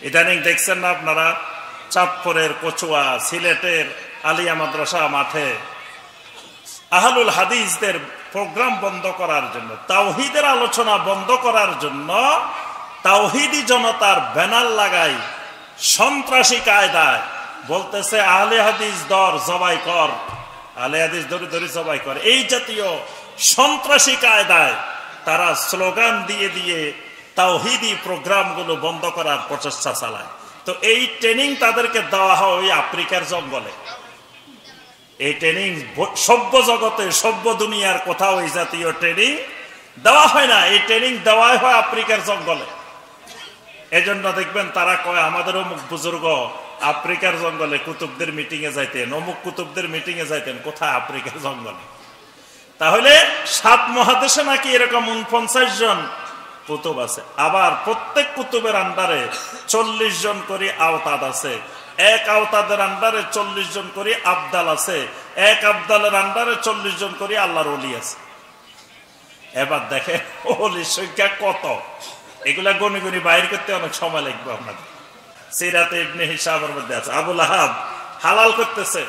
ইদানিং দেখছেন না আপনারা, চাঁদপুরের কচুয়া, সিলেটের আলিয়া মাদ্রাসা মাঠে আহলুল হাদিসদের প্রোগ্রাম বন্ধ করার জন্য, তাওহীদের আলোচনা বন্ধ করার জন্য তাওহীদি জনতার ব্যানার লাগাই সন্ত্রাসী কায়দায় বলতেছে আহলে হাদিস দর জবাই কর, আহলে হাদিস ধরে ধরে জবাই কর। এই জাতীয় সন্ত্রাসী কায়দায় তারা স্লোগান দিয়ে দিয়ে তাওহীদি প্রোগ্রামগুলো বন্ধ করার প্রচেষ্টা চালায়। তো এই ট্রেনিং তাদেরকে দেওয়া হয় ওই আফ্রিকার জঙ্গলে। এই ট্রেনিং সভ্য জগতে, সভ্য দুনিয়ার কোথাও এই জাতীয় ট্রেনিং দেওয়া হয় না। এই ট্রেনিং দেওয়াই হয় আফ্রিকার জঙ্গলে। এজন্য দেখবেন তারা কয় আমাদের অমুক বুজুর্গ আফ্রিকার জঙ্গলে কুতুবদের মিটিং এ যাইতেন, অমুক কুতুবদের মিটিং এ যাইতেন। কোথায়? আফ্রিকার জঙ্গলে। তাহলে 7 মহাদেশে নাকি এরকম 49 জন কুতুব আছে। আবার প্রত্যেক কুতুবের আন্ডারে 40 জন করে আওতাদ আছে। এক আওতাদের আন্ডারে 40 জন করে আবদাল আছে। এক আবদালের আন্ডারে 40 জন করে আল্লাহর ওলি আছে। এবার দেখে ওলির সংখ্যা কত, এগুলা গনি গনি বাইর করতে অনেক সময় লাগবে আপনাদের। সিরাতে ইবনে হিশামের মধ্যে আছে, আবুল আহাব হালাল করতেছে,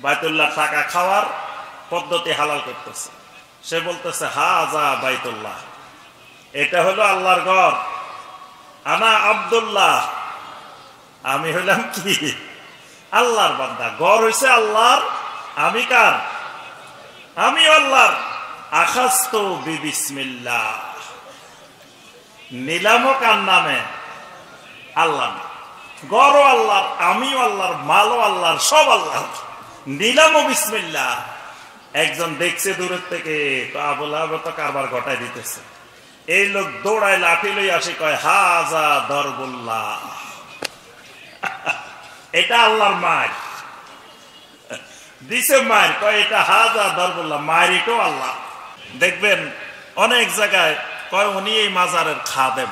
বাইতুল্লাহ টাকা খাওয়ার পদ্ধতি হালাল করতেছে। সে বলতেছে হাজা বাইতুল্লাহ, এটা হলো আল্লাহর ঘর। আনা আব্দুল্লাহ, আমি হইলাম কি? আল্লাহর বান্দা। ঘর হইছে আল্লাহর, আমি কার? আমি আল্লাহর। আখাস্তু বিবিসমিল্লাহ, নিলামও কার নামে? আল্লাহ। ঘরও আল্লাহর, আমিও আল্লাহর, মালও আল্লাহর, সব আল্লাহর, নিলামও বিসমিল্লাহ। একজন দেখছে দূরের থেকে, তো আবুল আহাব তো কারবার ঘটাই দিতেছে। এই লোক দৌড়ায় লাঠি লই আসে, কয় হাজা দরবুল্লাহ, এটা আল্লাহর মার দিছে। মার কয় এটা হাজা দরবুল্লাহ, মারিটাও আল্লাহ। দেখবেন অনেক জায়গায় কয় উনি এই মাজারের খাদেম।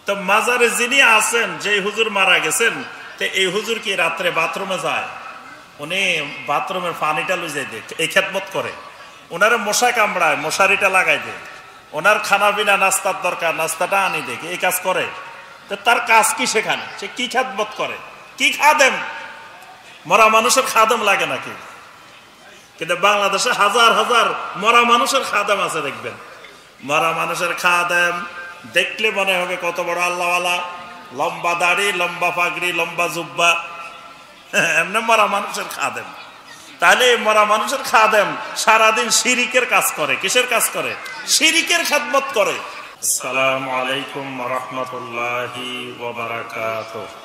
তো মাজারে যিনি আছেন, যে হুজুর মারা গেছেন, তো এই হুজুর কি রাত্রে বাথরুমে যায়? উনি বাথরুমের পানিটা লই যাই দেয়, এই খেদমত করে। ওনারে মশা কামড়ায়, মশারিটা লাগাই দেয়। ওনার খানা পিনা নাস্তার দরকার, নাস্তাটা আনি দেয়, এই কাজ করে। তো তার কাজ কি সেখানে? সে কি খেদমত করে? কি খাদেম? মরা মানুষের খাদেম লাগে নাকি? কিন্তু বাংলাদেশে হাজার হাজার মরা মানুষের খাদেম আছে। দেখবেন মরা মানুষের খাদেম দেখলে মনে হবে কত বড় আল্লাহওয়ালা, লম্বা দাড়ি, লম্বা পাগড়ি, লম্বা জুব্বা, এমনি মরা মানুষের খাদেম। তাহলে মরা মানুষের খাদেম সারাদিন শিরিকের কাজ করে। কিসের কাজ করে? শিরিকের খেদমত করে। আসসালামু আলাইকুম ওয়া রাহমাতুল্লাহি ওয়া বারাকাতুহু।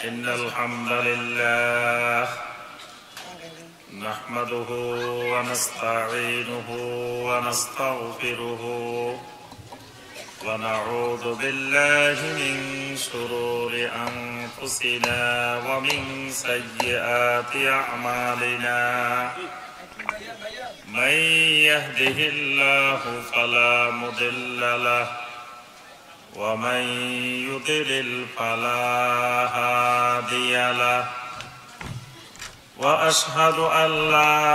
ইন্নাল হামদালিল্লাহ নাহমাদুহু ওয়া নাস্তাঈনুহু ওয়া নাস্তাগফিরুহু ওয়া নাউযু বিল্লাহি মিন শুরুরি আনফুসিনা ওয়া মিন সাইয়্যাতি আ'মালিনা। মান ইয়াহদিহিল্লাহু ফালা মুদিল্লা লাহু ওয়া মান ইউদ্লিল ফালা হাদিয়া লাহু। وأشهد أن لا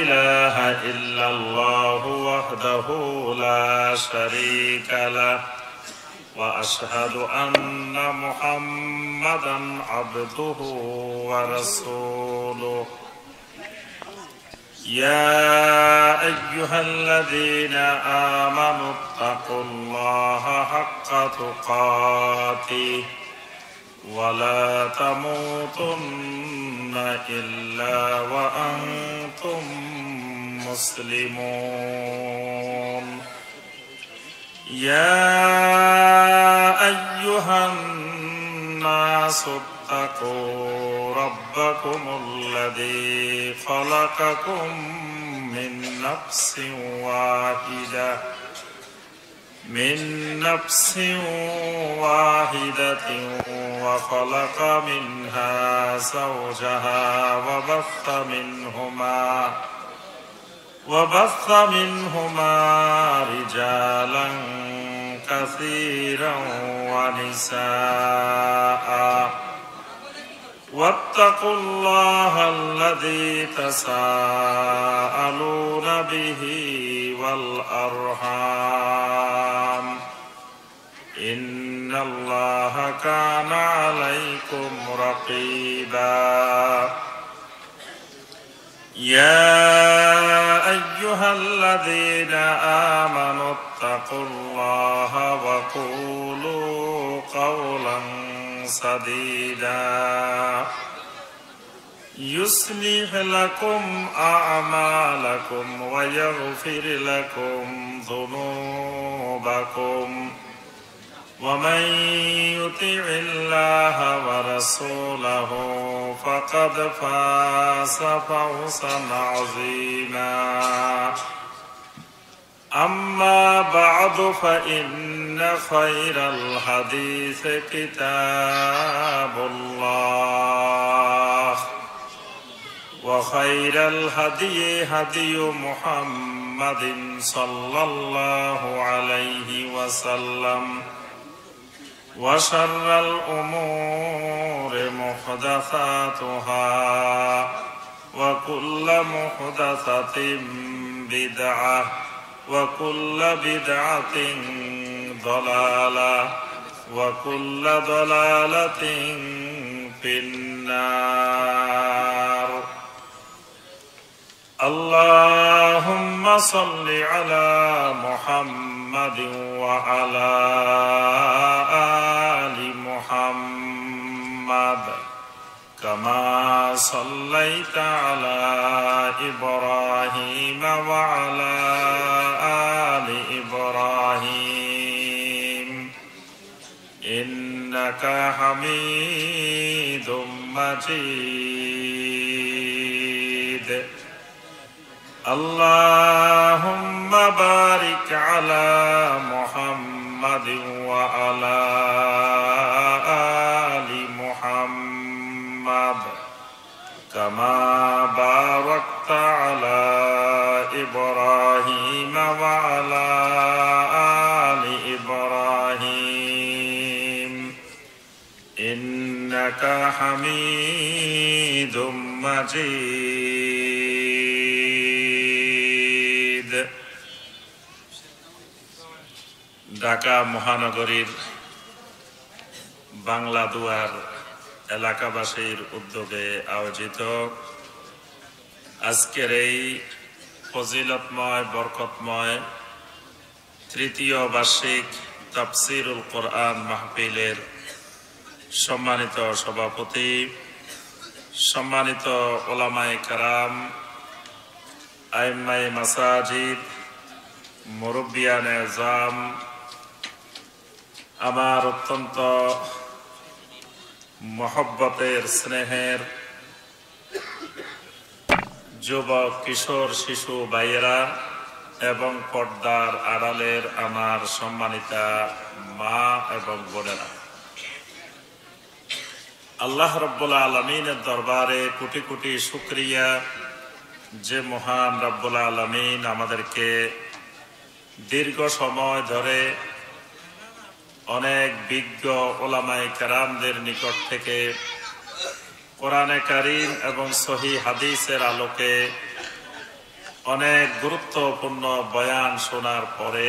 إله إلا الله وحده لا شريك له وأشهد أن محمدا عبده ورسوله. يا أيها الذين آمنوا اتقوا الله حق تقاته ولا تموتن إلا وأنتم مسلمون. يا أيها الناس اتقوا ربكم الذي خلقكم من نفس واحدة وخلق منها زوجها وبث منهما رجالا كثيرا ونساء. واتقوا الله الذي تساءلون به والأرحام إن الله كان عليكم رقيبا يا أيها الذين آمنوا اتقوا الله وقولوا قولا سديدا يصلح لكم أعمالكم ويغفر لكم ذنوبكم ومن يطع الله ورسوله فقد فاز فوزا عظيما أما بعد فإن خير الحديث كتاب الله وخير الهدي هدي محمد صلى الله عليه وسلم وشر الأمور محدثاتها وكل محدثة بدعة وكل بدعة ضلالة وكل ضلالة في النار اللهم صل على محمد وعلى آل محمد كما صليت على إبراهيم وعلى آل إبراهيم إنك حميد مجيد اللهم بارك على محمد وعلى آل محمد كما باركت على إبراهيم وعلى آل إبراهيم إنك حميد مجيد ঢাকা মহানগরীর বাংলা দুয়ার এলাকাবাসীর উদ্যোগে আয়োজিত আজকের এই ফজিলতময় বরকতময় তৃতীয় বার্ষিক তাফসীরুল কোরআন মাহফিলের সম্মানিত সভাপতি, সম্মানিত ওলামায়ে কেরাম, আইম্মায়ে মাসাজিদ, মুরব্বিয়ানে আযম, আমার অত্যন্ত মহব্বতের স্নেহের যুবক কিশোর শিশু ভাইয়েরা এবং পর্দার আড়ালের আমার সম্মানিতা মা এবং বোনেরা, আল্লাহ রাব্বুল আলামিনের দরবারে কোটি কোটি শুকরিয়া যে মহান রাব্বুল আলামিন আমাদেরকে দীর্ঘ সময় ধরে অনেক বিজ্ঞ ওলামায়ে কেরামদের নিকট থেকে কোরআনে কারীম এবং সহিহ হাদিসের আলোকে অনেক গুরুত্বপূর্ণ বয়ান শোনার পরে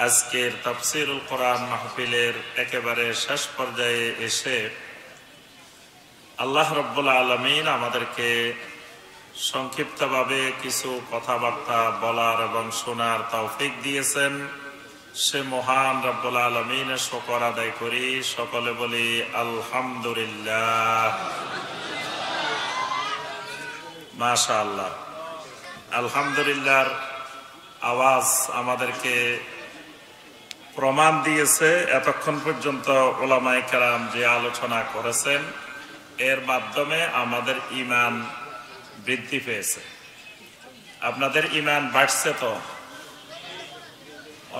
আজকের তাফসীরুল কোরআন মাহফিলের একেবারে শেষ পর্যায়ে এসে আল্লাহ রাব্বুল আলামিন আমাদেরকে সংক্ষিপ্তভাবে কিছু কথাবার্তা বলার এবং শোনার তৌফিক দিয়েছেন। সে মহান রাব্বুল আলামিনের শুকর আদায় করি, সকলে বলি আলহামদুলিল্লাহ। মাশাআল্লাহ, আলহামদুলিল্লাহর আওয়াজ আমাদেরকে প্রমাণ দিয়েছে এতক্ষণ পর্যন্ত ওলামায়ে কেরাম যে আলোচনা করেছেন এর মাধ্যমে আমাদের ঈমান বৃদ্ধি পেয়েছে। আপনাদের ঈমান বাড়ছে তো?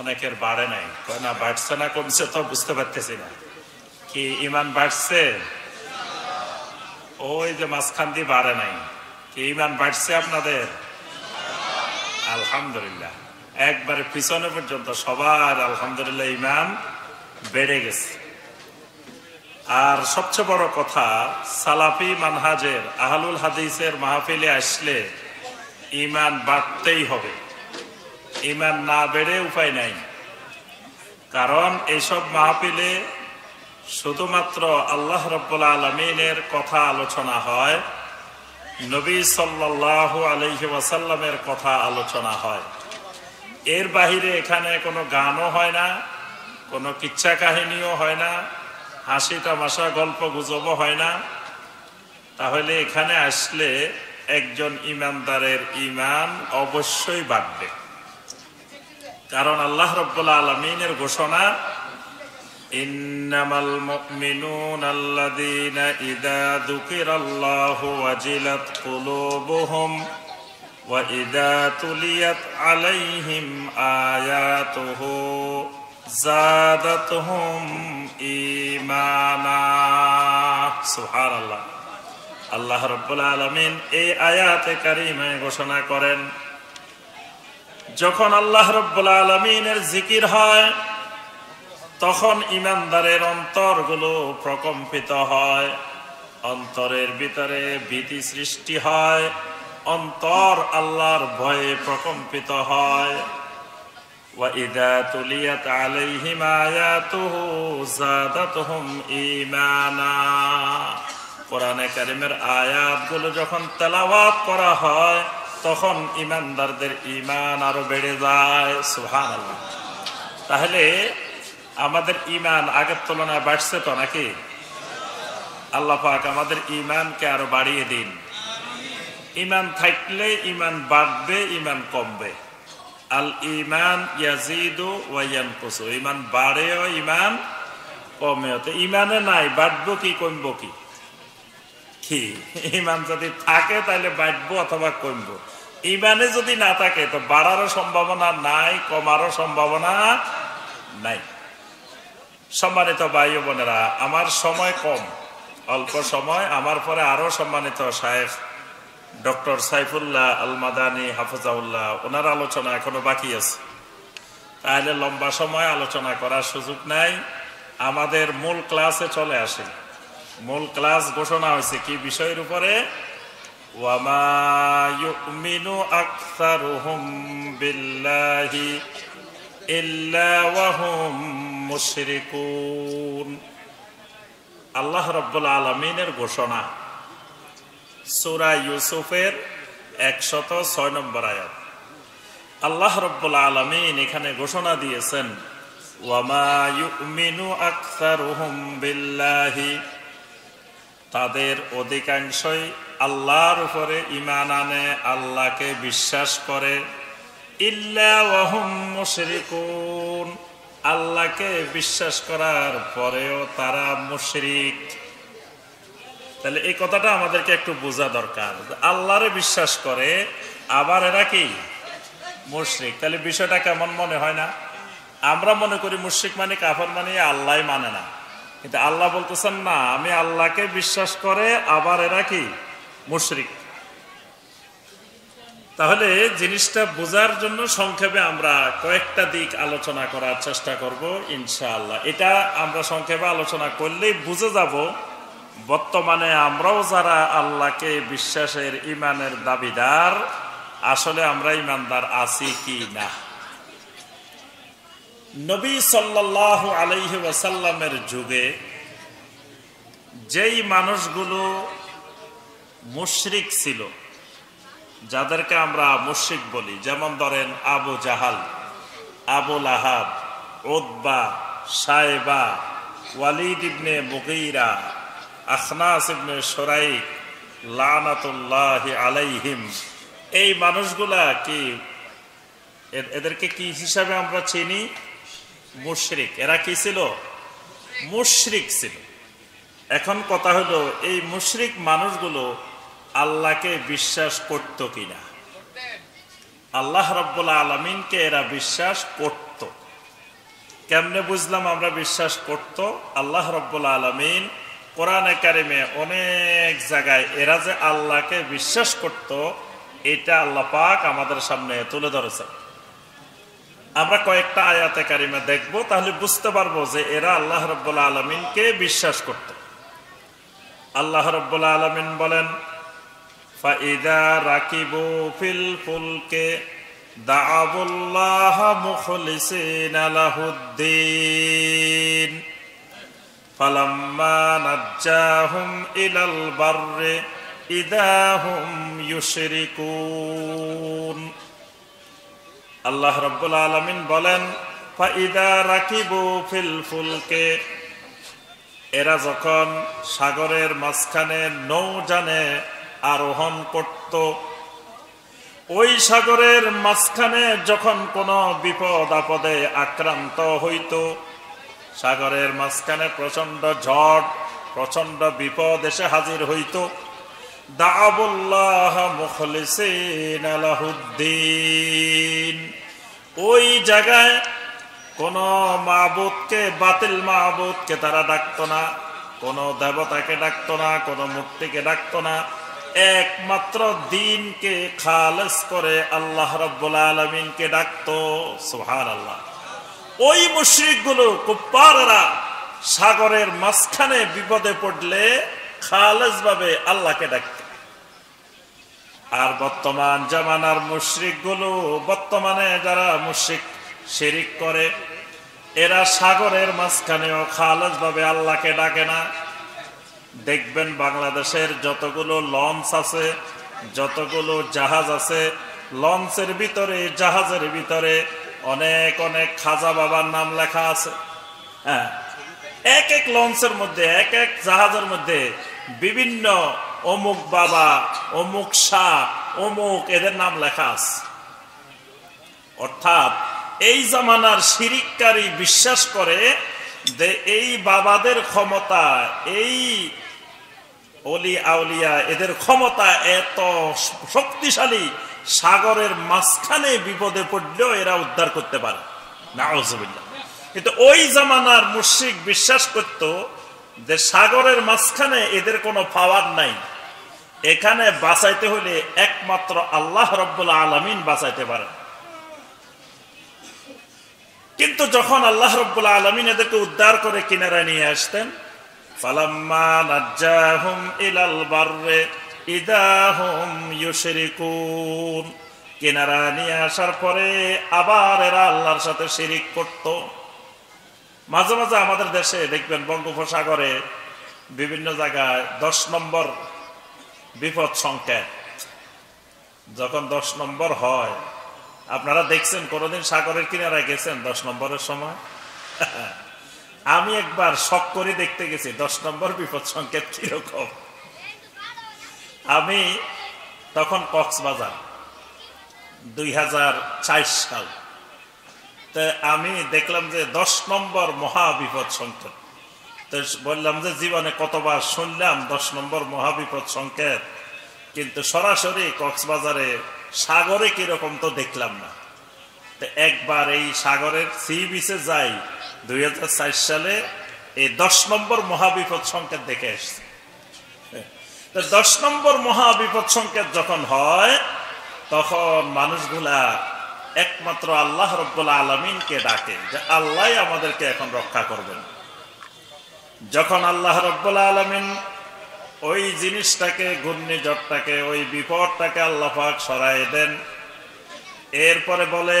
অনেকের বাড়ে নাই, না বাড়ছে না কমছে তো বুঝতে পারতেছি না। কি ঈমান বাড়ছে? ওই যে মাঝখান দিয়ে বাড়ে নাই। কি ঈমান বাড়ছে আপনাদের? আলহামদুলিল্লাহ, একবারে পিছনে পর্যন্ত সবার আলহামদুলিল্লাহ ঈমান বেড়ে গেছে। আর সবচেয়ে বড় কথা, সালাফি মানহাজের আহলুল হাদিসের মাহফিলে আসলে ঈমান বাড়তেই হবে, ঈমান না বেড়ে উপায় নাই। কারণ এইসব মাহফিলে শুধুমাত্র আল্লাহ রাব্বুল আলামিনের কথা আলোচনা হয়, নবী সাল্লাল্লাহু আলাইহি ওয়াসাল্লামের কথা আলোচনা হয়। এর বাহিরে এখানে কোনো গানও হয় না, কোনো কিচ্ছা কাহিনীও হয় না, হাসি তামাশা গল্প গুজবও হয় না। তাহলে এখানে আসলে একজন ইমানদারের ঈমান অবশ্যই বাড়বে। কারণ আল্লাহ রাব্বুল আলামিনের ঘোষণা, ইন্নামাল মুমিনুনা আল্লাযীনা ইযা যুকিরাল্লাহু ওয়াজিলাত কুলুবুহুম ওয়া ইযা তুলিয়াত আলাইহিম আয়াতুহু যাদাতহুম ঈমানা। সুবহানাল্লাহ। আল্লাহ রাব্বুল আলামিন এই আয়াতে কারিমায় ঘোষণা করেন, যখন আল্লাহ রাব্বুল আলামিনের জিকির হয় তখন ঈমানদারের অন্তরগুলো প্রকম্পিত হয়, অন্তরের ভিতরে ভীতি সৃষ্টি হয়, অন্তর আল্লাহর ভয়ে প্রকম্পিত হয়। ওয়া ইযা তুলিয়াত আলাইহিম আয়াতুহু যাদাতহুম ঈমানা। কোরআনে কারীমের আয়াতগুলো যখন তেলাওয়াত করা হয় তখন ঈমানদারদের ঈমান আরো বেড়ে যায়। সুবহানাল্লাহ। তাহলে আমাদের ঈমান আগের তুলনায় বাড়ছে তো নাকি? আল্লাহ পাক আমাদের ঈমানকে আরো বাড়িয়ে দিন। ঈমান থাকলে ঈমান বাড়বে, ঈমান কমবে। আল ঈমান ইয়াজিদু ওয়া ইয়ানকুসু। ঈমান বাড়েও ঈমান কমেও। তো ঈমানে নাই, বাড়বো কি কমবো কি? ঈমান যদি থাকে তাহলে বাড়বো অথবা কমবো। ঈমানে যদি না থাকে তো বাড়ারও সম্ভাবনা নাই, কমারও সম্ভাবনা নাই। সম্মানিত ভাই ও বোনেরা, আমার সময় কম, অল্প সময়। আমার পরে আরো সম্মানিত শায়েখ ডক্টর সাইফুল্লাহ আল মাদানী হাফিজাহুল্লাহ, ওনার আলোচনা এখনো বাকি আছে। তাহলে লম্বা সময় আলোচনা করার সুযোগ নাই। আমাদের মূল ক্লাসে চলে আসে। মূল ক্লাস ঘোষণা হয়েছে কি বিষয়ের উপরে? ওয়ামা ইউমিনু আকসারুহুম বিল্লাহি ইল্লা ওয়া হুম মুশরিকুন। আল্লাহ রাব্বুল আলামিনের ঘোষণা, সূরা ইউসুফের 106 নম্বর আয়াত। আল্লাহ রাব্বুল আলামিন এখানে ঘোষণা দিয়েছেন, ওয়ামা ইউমিনু আকসারুহুম বিল্লাহি, তাদের অধিকাংশই আল্লাহর উপরে ঈমান আনে, আল্লাহকে বিশ্বাস করে। ইল্লা ওয়া হুম মুশরিকুন, আল্লাহকে বিশ্বাস করার পরেও তারা মুশরিক। তাহলে এই কথাটা আমাদেরকে একটু বোঝা দরকার। আল্লাহরে বিশ্বাস করে আবার এরা কি মুশরিক। তাহলে বিষয়টা কেমন মনে হয় না? আমরা মনে করি মুশরিক মানে কাফের মানে আল্লাহ মানে না, কিন্তু আল্লাহ বলতেছেন না, আমি আল্লাহকে বিশ্বাস করে আবার এরা কি মুশরিক। তাহলে জিনিসটা বোঝার জন্য সংক্ষেপে আমরা কয়েকটা দিক আলোচনা করার চেষ্টা করব ইনশাআল্লাহ। এটা আমরা সংক্ষেপে আলোচনা করলেই বুঝে যাব বর্তমানে আমরাও যারা আল্লাহকে বিশ্বাসের ঈমানের দাবিদার, আসলে আমরা ঈমানদার আছি কি না। নবী সাল্লাল্লাহু আলাইহি ওয়াসাল্লামের যুগে যেই মানুষগুলো মুশরিক ছিল, যাদেরকে আমরা মুশরিক বলি, যেমন ধরেন আবু জাহাল, আবু লাহাব, উতবা, সাইবা, ওয়ালিদ ইবনে মুগীরা, আখনাস ইবনে শুরাইক লানাতুল্লাহি আলাইহিম, এই মানুষগুলা কি, এদেরকে কি হিসাবে আমরা চিনি? মুশরিক। এরা কি ছিল? মুশরিক ছিল। এখন কথা হলো, এই মুশরিক মানুষগুলো আল্লাহকে বিশ্বাস করত কিনা? আল্লাহ রাব্বুল আলামিনকে এরা বিশ্বাস করত। কেমনে বুঝলাম আমরা বিশ্বাস করত? আল্লাহ রাব্বুল আলামিন কোরআনে কারিমে অনেক জায়গায় এরা যে আল্লাহকে বিশ্বাস করত, এটা আল্লাহ পাক আমাদের সামনে তুলে ধরেছেন। আমরা কয়েকটা আয়াতে কারিমা দেখবো, তাহলে বুঝতে পারবো যে এরা আল্লাহ রাব্বুল আলামিনকে বিশ্বাস করত। আল্লাহ রাব্বুল আলামিন বলেন, ফাইদা রাকিবু ফিল ফুলকে দাআবুল্লাহ মুখলিসিনা লাহুদ্দিন ফালাম্মা নাজ্জাহুম ইলাল বাররি ইযা হুম ইউশরিকুন। আল্লাহ রাব্বুল আলামিন বলেন, ফাইদা রাকিবু ফিল ফুলকে, এরা যখন সাগরের মাঝখানে নৌযানে আরোহণ করত, ওই সাগরের মাঝখানে যখন কোনো বিপদ আপদে আক্রান্ত হইত, সাগরের মাঝখানে প্রচন্ড ঝড়, প্রচন্ড বিপদ এসে হাজির হইত, দাআবুল্লাহ মুখলিসিনা লাহুদ্দিন, ওই জায়গায় কোন মাবুদকে, বাতিল মাবুদকে তারা ডাকত না, কোন দেবতাকে ডাকত না, কোন মূর্তিকে ডাকত না, একমাত্র দ্বীনকে খালেস করে আল্লাহ রাব্বুল আলামিনকে ডাকত। সুবহানাল্লাহ। ওই মুশরিকগুলো, কুফফাররা সাগরের মাঝখানে বিপদে পড়লে খালেস ভাবে আল্লাহকে ডাকত। আর বর্তমান জামানার মুশরিকগুলো, বর্তমানে যারা মুশরিক শিরিক করে, এরা সাগরের মাঝখানেও খালেস ভাবে আল্লাহকে ডাকে না। দেখবেন বাংলাদেশের যতগুলো লঞ্চ আছে, যতগুলো জাহাজ আছে, লঞ্চের ভিতরে, জাহাজের ভিতরে অনেক অনেক খাজা বাবার নাম লেখা আছে। হ্যাঁ, এক এক লঞ্চের মধ্যে, এক এক জাহাজের মধ্যে বিভিন্ন অমুক বাবা, অমুক শাহ, অমুক এদের নাম লেখা আছে। অর্থাৎ এই জামানার শিরিককারী বিশ্বাস করে যে এই বাবাদের ক্ষমতা, এই অলি আউলিয়া এদের ক্ষমতা এত শক্তিশালী, সাগরের মাঝখানে বিপদে পড়লেও এরা উদ্ধার করতে পারে। নাউজুবিল্লাহ। কিন্তু ওই জামানার মুশরিক বিশ্বাস করত যে সাগরের মাঝখানে এদের কোনো পাওয়ার নাই, এখানে বাঁচাইতে হলে একমাত্র আল্লাহ রাব্বুল আলামিন বাঁচাইতে পারে। কিন্তু যখন আল্লাহ রাব্বুল আলামিন এদেরকে উদ্ধার করে কিনারায় নিয়ে আসতেন, ফালাম্মা নাজ্জাহুম ইলাল বাররি ইযা হুম ইউশরিকুন, কিনারায় নিয়ে আসার পরে আবার এরা আল্লাহর সাথে শিরিক করত। মাঝে মাঝে আমাদের দেশে দেখবেন বঙ্গোপসাগরে বিভিন্ন জায়গায় 10 নম্বর বিপদ সংকেত, যখন 10 নম্বর হয়, আপনারা দেখছেন কোনদিন সাগরের কিনারায় গেছেন 10 নম্বরের সময়? আমি একবার শখ করে দেখতে গেছি 10 নম্বর বিপদ সংকেত কিরকম। আমি তখন কক্সবাজার, 2004 সাল, তো আমি দেখলাম যে 10 নম্বর মহাবিপদ সংকেত। তো বললাম যে জীবনে কতবার শুনলাম 10 নম্বর মহাবিপদ সংকেত, কিন্তু সরাসরি কক্সবাজারে সাগরে কিরকম তো দেখলাম না। তো একবার এই সাগরের সি বিচে যাই 2004 সালে, এই 10 নম্বর মহাবিপদ সংকেত দেখে এসছে। 10 নম্বর মহাবিপদ সংকেত যখন হয়, তখন মানুষগুলা একমাত্র আল্লাহ রাব্বুল আলামিনকে ডাকে যে আল্লাহ আমাদেরকে এখন রক্ষা করবেন। যখন আল্লাহ রাব্বুল আলামিন ওই জিনিসটাকে, ঘূর্ণিঝড়টাকে, ওই বিপদটাকে আল্লাহ পাক সরাই দেন, এরপরে বলে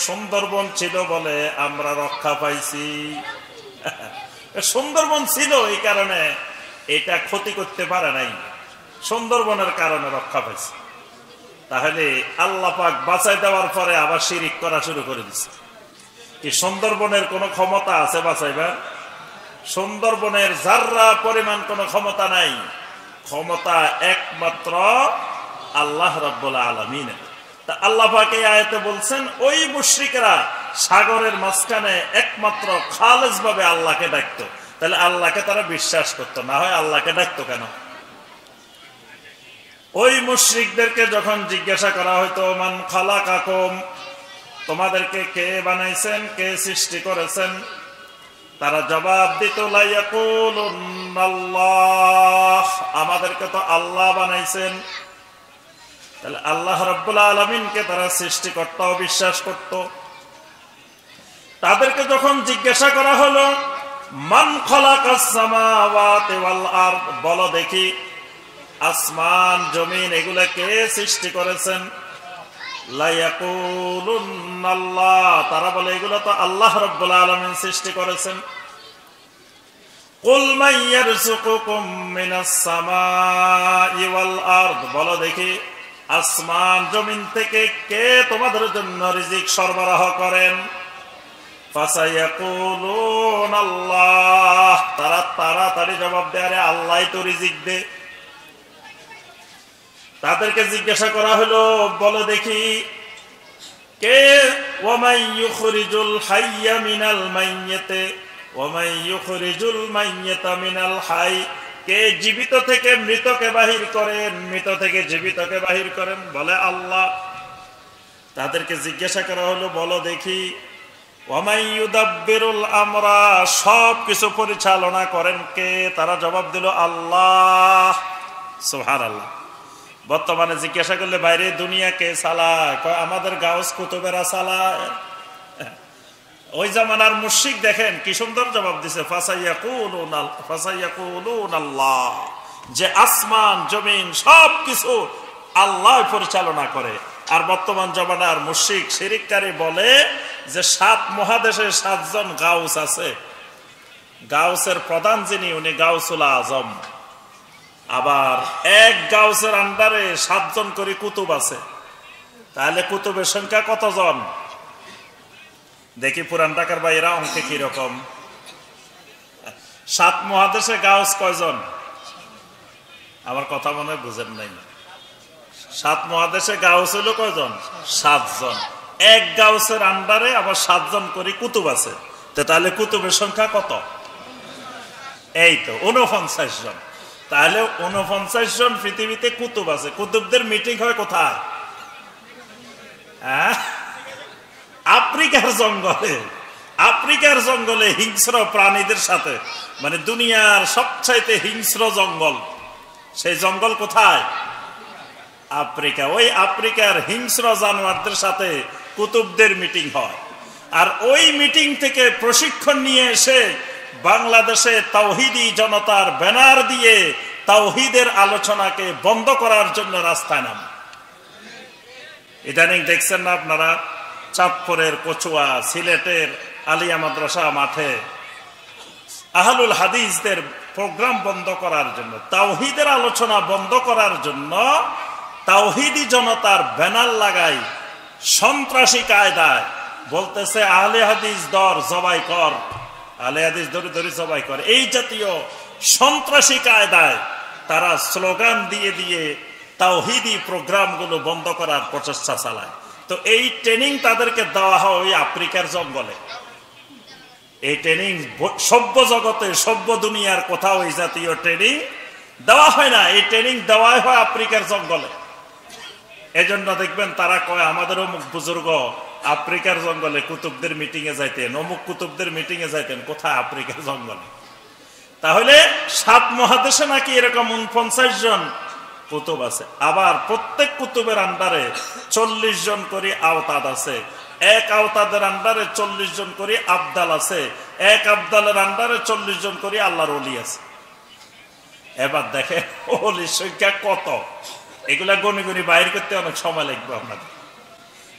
সুন্দরবন ছিল বলে আমরা রক্ষা পাইছি। সুন্দরবন ছিল, এই কারণে এটা ক্ষতি করতে পারে নাই, সুন্দরবনের কারণে রক্ষা পাইছে। তাহলে আল্লাহ পাক বাঁচাই দেওয়ার পরে আবার শিরিক করা শুরু করে দিচ্ছে। কি সুন্দরবনের কোনো ক্ষমতা আছে বাঁচাইবার? সুন্দরবনের যাররা পরিমাণ কোনো ক্ষমতা নাই, ক্ষমতা একমাত্র আল্লাহ রাব্বুল আলামিনের। তা আল্লাহ পাক এই আয়াতে বলছেন, ওই মুশরিকরা সাগরের মাঝখানে একমাত্র খালেস ভাবে আল্লাহকে ডাকতো। তাহলে আল্লাহকে তারা বিশ্বাস করতো, না হয় আল্লাহকে ডাকতো কেন? ওই মুশরিকদেরকে যখন জিজ্ঞাসা করা হয়তো, মান খালাকাকুম, তোমাদেরকে কে বানাইছেন, কে সৃষ্টি করেছেন, তারা জবাব দিত লা ইয়াকুলুনাল্লাহ, আমাদেরকে তো আল্লাহ বানাইছেন। তাহলে আল্লাহ রাব্বুল আলামিনকে তারা সৃষ্টিকর্তা বিশ্বাস করত। তাদেরকে যখন জিজ্ঞাসা করা হলো মান খালাকাস সামাওয়াতি ওয়াল আরদ, বলো দেখি আসমান জমিন এগুলা কে সৃষ্টি করেছেন? লায়াকুলুন্নাল্লাহ, তারা বলে এগুলো তো আল্লাহ রাব্বুল আলামিন সৃষ্টি করেছেন। কুল মান ইয়ারযুকুকুম মিনাস সামাই ওয়াল আরদ, বলো দেখি আসমান জমিন থেকে কে তোমাদের জন্য রিজিক সরবরাহ করেন? ফাসায়াকুলুনাল্লাহ, তারা তাড়াতাড়ি জবাব দেয় আরে আল্লাহই তো রিজিক দে। তাদেরকে জিজ্ঞাসা করা হলো বলো দেখি কে ওয়ামান ইউখরিজুল হাইয়া মিনাল মাইয়্যিতি ওয়ামান ইউখরিজুল মাইয়্যিতা মিনাল হাই, কে জীবিত থেকে মৃতকে বাহির করেন, মৃত থেকে জীবিতকে বাহির করেন? বলে আল্লাহ। তাদেরকে জিজ্ঞাসা করা হলো বলো দেখি ওয়ামান ইউদাব্বিরুল আমরা, সব কিছু পরিচালনা করেন কে? তারা জবাব দিল আল্লাহ। সুবহানাল্লাহ। বর্তমানে জিজ্ঞাসা করলে বাইরে দুনিয়া কে চালায়? আমাদের গাউস কুতুবেরা চালায়। ওই জামানার মুশরিক দেখেন কি সুন্দর জবাব দিছে, ফাসায়াকুলুনাল্লাহ, যে আসমান জমিন সব কিছু আল্লাহ পরিচালনা করে। আর বর্তমান জামানার মুশরিক শিরককারী বলে যে 7 মহাদেশে 7 জন গাউস আছে, গাউসের প্রধান যিনি উনি গাউসুল আজম। আবার এক গাউসের আন্ডারে 7 জন করে কুতুব আছে। তাহলে কুতুবের সংখ্যা কতজন? দেখি পুরান ঢাকার বাইরা অঙ্কে কিরকম। 7 মহাদেশে গাউস কয়জন? আমার কথা মনে বুঝেন নাই। 7 মহাদেশে গাউস হইল কয়জন? 7 জন। এক গাউসের আন্ডারে আবার 7 জন করে কুতুব আছে। তাহলে কুতুবের সংখ্যা কত? এই তো 49 জন। তাহলে 49 জন পৃথিবীতে কুতুব আছে। কুতুবদের মিটিং হয় কোথায়? আফ্রিকার জঙ্গলে। আফ্রিকার জঙ্গলে হিংস্র প্রাণীদের সাথে, মানে দুনিয়ার সবচাইতে হিংস্র জঙ্গল, সেই জঙ্গল কোথায়? আফ্রিকা। ওই আফ্রিকার হিংস্র জানোয়ারদের সাথে কুতুবদের মিটিং হয়। আর ওই মিটিং থেকে প্রশিক্ষণ নিয়ে এসে বাংলাদেশে তাওহীদি জনতার ব্যানার দিয়ে তাওহীদের আলোচনাকে বন্ধ করার জন্য রাস্তায় নামে। ইদানিং দেখছেন না আপনারা, চাঁদপুরের কচুয়া, সিলেটের আলিয়া মাদ্রাসা মাঠে আহলুল হাদিসদের প্রোগ্রাম বন্ধ করার জন্য, তাওহীদের আলোচনা বন্ধ করার জন্য তাওহীদি জনতার ব্যানার লাগাই সন্ত্রাসী কায়দায় বলতেছে আহলে হাদিস দর জবাই কর, আহলে হাদিস ধরে ধরে জবাই কর। এই জাতীয় সন্ত্রাসী কায়দায় তারা স্লোগান দিয়ে দিয়ে তাওহীদি প্রোগ্রামগুলো বন্ধ করার প্রচেষ্টা চালায়। তো এই ট্রেনিং তাদেরকে দেওয়া হয় ওই আফ্রিকার জঙ্গলে। এই ট্রেনিং সভ্য জগতে, সভ্য দুনিয়ার কোথাও এই জাতীয় ট্রেনিং দেওয়া হয় না। এই ট্রেনিং দেওয়াই হয় আফ্রিকার জঙ্গলে। এজন্য দেখবেন তারা কয় আমাদের অমুক বুজুর্গ আফ্রিকার জঙ্গলে কুতুবদের মিটিং এ যাইতেন, অমুক কুতুবদের মিটিং এ যাইতেন। কোথায়? আফ্রিকার জঙ্গলে। তাহলে 7 মহাদেশে নাকি এরকম 49 জন কুতুব আছে। আবার প্রত্যেক কুতুবের আন্ডারে 40 জন করে আওতাদ আছে। এক আওতাদের আন্ডারে 40 জন করে আবদাল আছে। এক আবদালের আন্ডারে 40 জন করে আল্লাহর ওলি আছে। এবার দেখে ওলির সংখ্যা কত, এগুলা গনি গনি বাইর করতে অনেক সময় লাগবে আপনাদের।